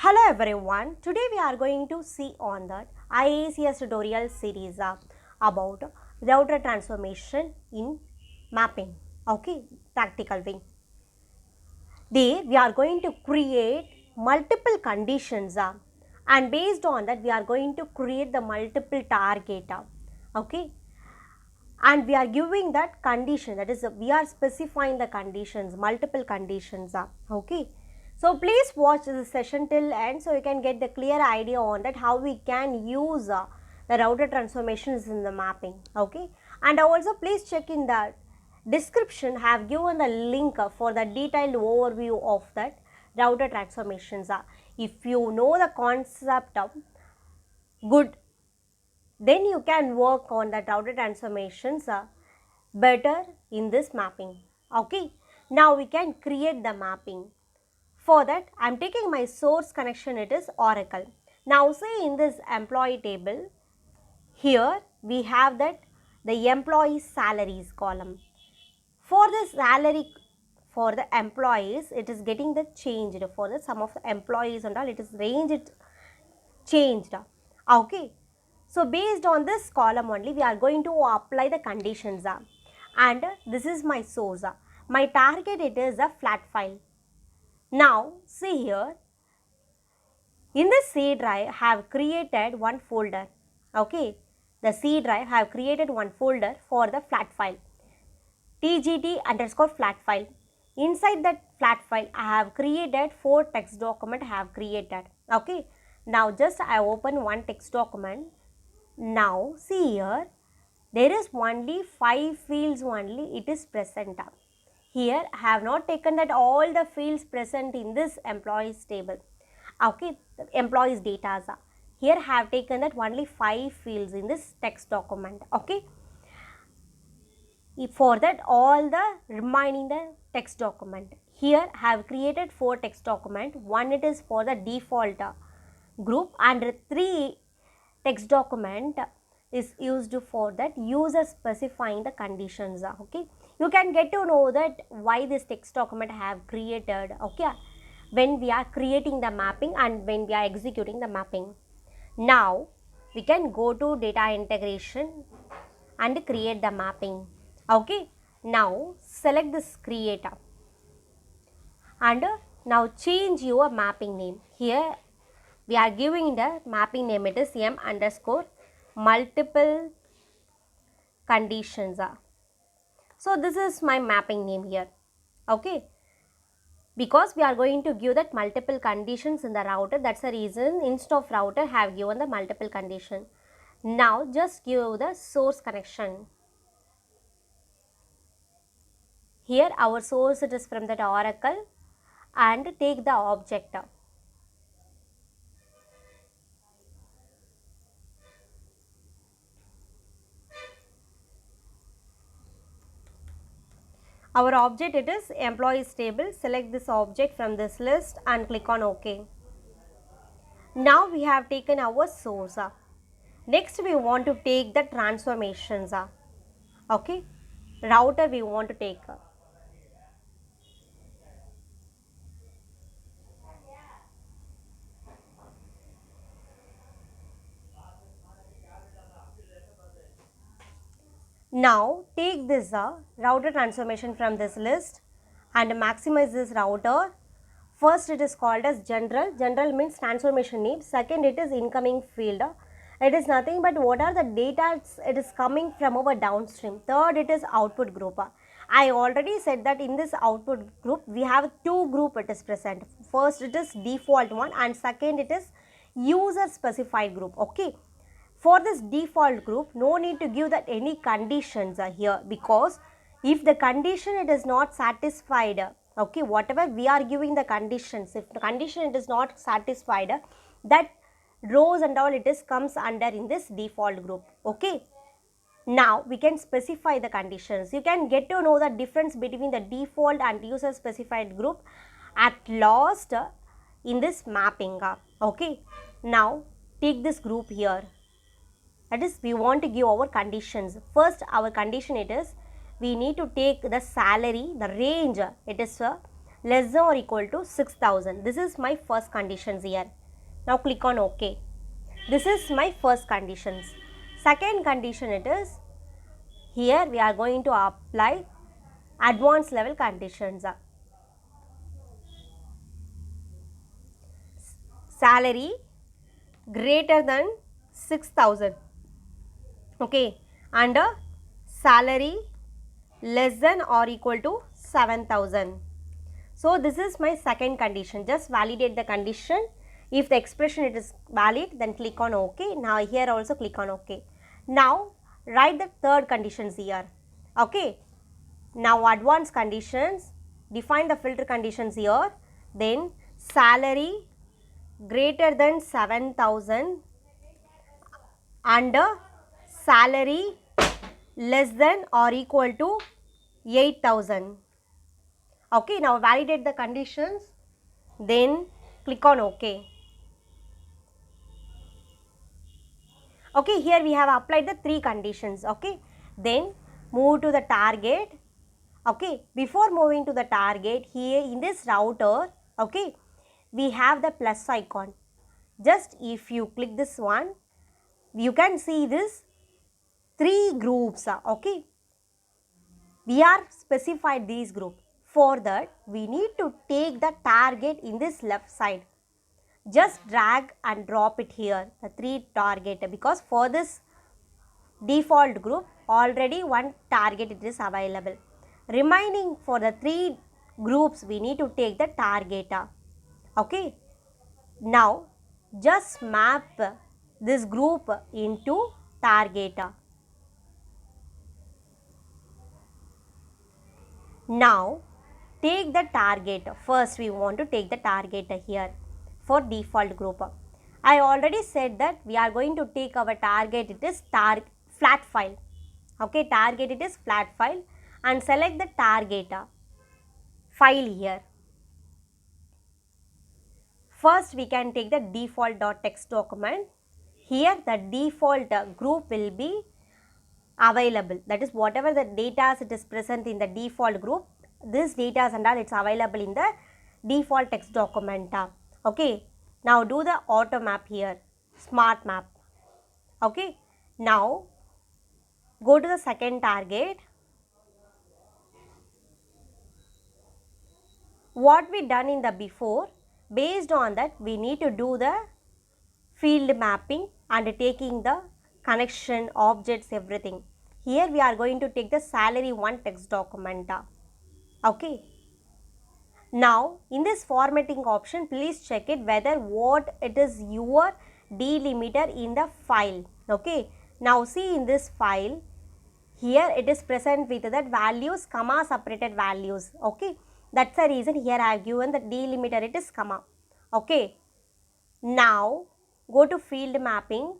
Hello everyone, today we are going to see on the IICS tutorial series about router transformation in mapping, okay, practical way. There we are going to create multiple conditions and based on that we are going to create the multiple target, okay, and we are giving that condition, that is we are specifying the conditions, multiple conditions, okay. So please watch this session till end so you can get the clear idea on that how we can use the router transformations in the mapping, okay. And also please check in the description, have given the link for the detailed overview of that router transformations. If you know the concept of good, then you can work on the router transformations better in this mapping, okay. Now we can create the mapping. For that I am taking my source connection, it is Oracle. Now say in this employee table, here we have that the employee salaries column. For the salary for the employees, it is getting the changed for the sum of the employees and all, it is ranged changed, okay. So based on this column only we are going to apply the conditions, and this is my source. My target, it is a flat file. Now see here, in the C drive I have created one folder, okay. The C drive I have created one folder for the flat file, tgt_ flat file. Inside that flat file I have created 4 text document I have created, okay. Now just I open one text document. Now see here, there is only 5 fields only it is present. Here I have not taken that all the fields present in this employees table, okay, employees data. Here I have taken that only 5 fields in this text document, okay. For that all the remaining the text document, here I have created 4 text document. One it is for the default group and 3 text document is used for that user specifying the conditions, okay. You can get to know that why this text document have created, okay, when we are creating the mapping and when we are executing the mapping. Now we can go to data integration and create the mapping, okay. Now select this creator and now change your mapping name. Here we are giving the mapping name, it is m_multiple conditions. So this is my mapping name here, okay, because we are going to give that multiple conditions in the router, that's the reason instead of router have given the multiple condition. Now just give the source connection. Here our source, it is from that Oracle, and take the object. Our object, it is employees table. Select this object from this list and click on OK. Now we have taken our source. Next we want to take the transformations, okay. Router we want to take. Now take this router transformation from this list and maximize this router. First it is called as general. General means transformation name. Second it is incoming field. It is nothing but what are the data it is coming from our downstream. Third it is output group. I already said that in this output group we have 2 group it is present. First it is default one and second it is user specified group, okay. For this default group, no need to give that any conditions are here, because if the condition it is not satisfied, okay, whatever we are giving the conditions, if the condition it is not satisfied, that rows and all it is comes under in this default group, okay. Now we can specify the conditions. You can get to know the difference between the default and user specified group at last in this mapping, okay. Now take this group here. That is, we want to give our conditions. First our condition it is, we need to take the salary, the range, it is less than or equal to 6000. This is my first conditions here. Now click on OK. This is my first conditions. Second condition it is, here we are going to apply advanced level conditions. Salary greater than 6000, okay, and salary less than or equal to 7000. So this is my second condition. Just validate the condition. If the expression it is valid, then click on OK. Now here also click on OK. Now write the third conditions here. Okay. Now advanced conditions, define the filter conditions here. Then salary greater than 7000 and salary less than or equal to 8000. Okay, now validate the conditions, then click on OK. Okay, here we have applied the three conditions. Okay, then move to the target. Okay, before moving to the target, here in this router, okay, we have the plus icon. Just if you click this one, you can see this three groups. Okay, we are specified these groups. For that, we need to take the target in this left side. Just drag and drop it here, the three target, because for this default group already one target it is available. Remaining for the three groups we need to take the target. Okay. Now just map this group into target. Now take the target. First we want to take the target here for default group. I already said that we are going to take our target, it is flat file. Okay, target it is flat file, and select the target file here. First we can take the default.txt document. Here the default group will be available, that is whatever the data it is present in the default group, this data and all it's available in the default text document. Okay, now do the auto map here, smart map. Okay, now go to the second target. What we done in the before, based on that we need to do the field mapping and taking the connection, objects, everything. Here we are going to take the salary one text document. Okay. Now in this formatting option, please check it whether what it is your delimiter in the file. Okay. Now see in this file, here it is present with that values, comma separated values. Okay. That's the reason here I have given the delimiter it is comma. Okay. Now go to field mapping.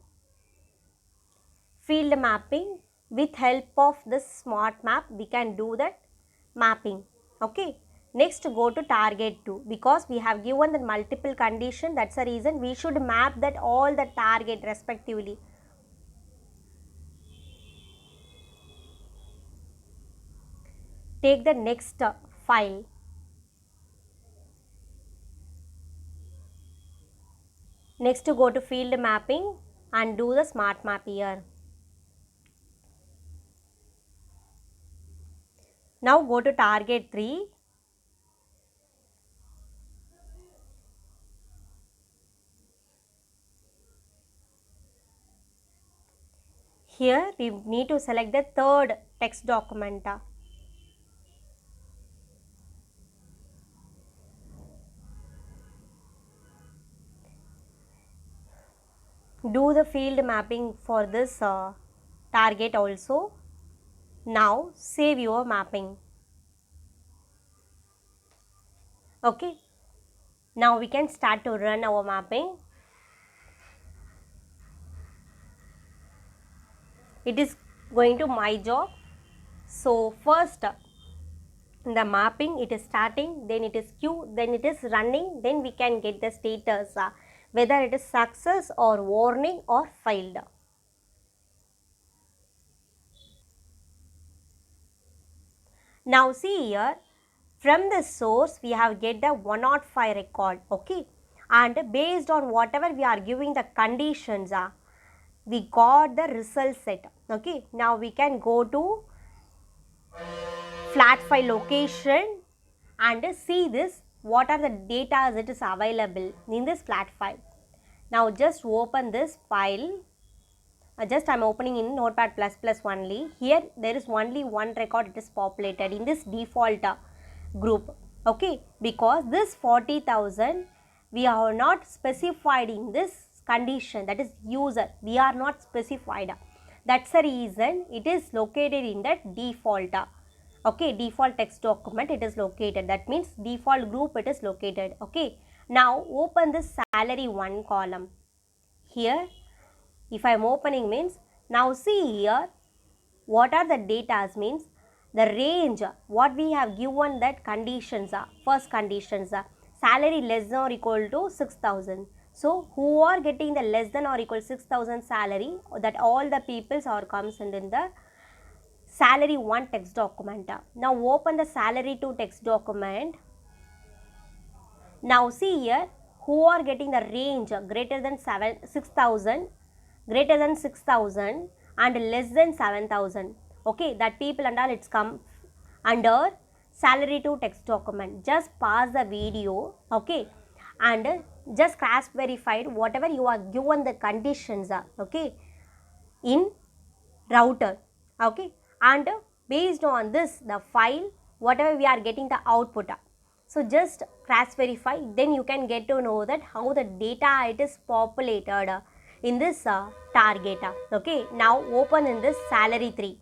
Field mapping, with help of this smart map we can do that mapping. Okay. Next go to target 2, because we have given the multiple condition, that's the reason we should map that all the target respectively. Take the next file. Next go to field mapping and do the smart map here. Now go to target 3. Here we need to select the third text document. Do the field mapping for this target also. Now save your mapping. Okay. Now we can start to run our mapping. It is going to my job. So first the mapping it is starting, then it is queue, then it is running, then we can get the status whether it is success or warning or failed. Now see here, From the source we have get the 105 record, okay, and based on whatever we are giving the conditions, we got the result set. Okay, now we can go to flat file location and see this what are the data that is available in this flat file. Now just open this file. Just I am opening in Notepad++ only. Here there is only one record, it is populated in this default group. Okay, because this 40,000 we are not specified in this condition, that is user, we are not specified. That's the reason it is located in that default. Okay, default text document it is located. That means default group it is located. Okay, now open this salary 1 column. Here if I am opening means, now see here what are the data means the range what we have given that conditions are. First conditions are salary less than or equal to 6,000. So who are getting the less than or equal 6,000 salary, that all the peoples are comes in the salary 1 text document. Now open the salary 2 text document. Now see here who are getting the range greater than 6,000, greater than 6,000 and less than 7,000. Okay, that people and all it's come under salary to text document. Just pause the video, okay, and just cross verified whatever you are given the conditions are, okay, in router, okay, and based on this the file whatever we are getting the output. So just cross verify, then you can get to know that how the data it is populated in this target. Okay, now open in this salary 3.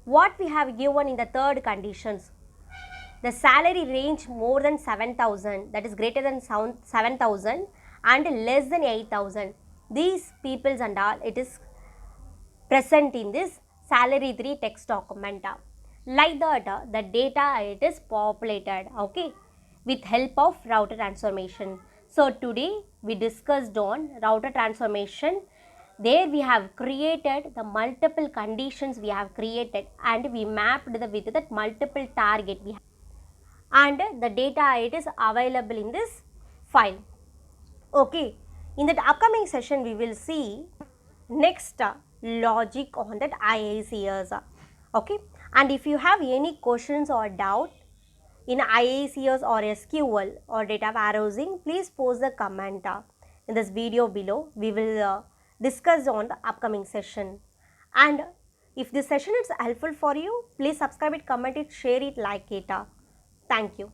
What we have given in the third conditions, the salary range more than 7,000, that is greater than 7,000 and less than 8,000. These peoples and all it is present in this salary 3 text document. Like that the data it is populated, okay, with help of router transformation. So today we discussed on router transformation. There we have created the multiple conditions we have created and we mapped with that multiple target we have, and the data it is available in this file. Okay, in that upcoming session we will see next logic on that IICS. Okay, and if you have any questions or doubt in IICS or SQL or data warehousing, please post the comment in this video below. We will discuss on the upcoming session. And if this session is helpful for you, please subscribe it, comment it, share it, like it. Thank you.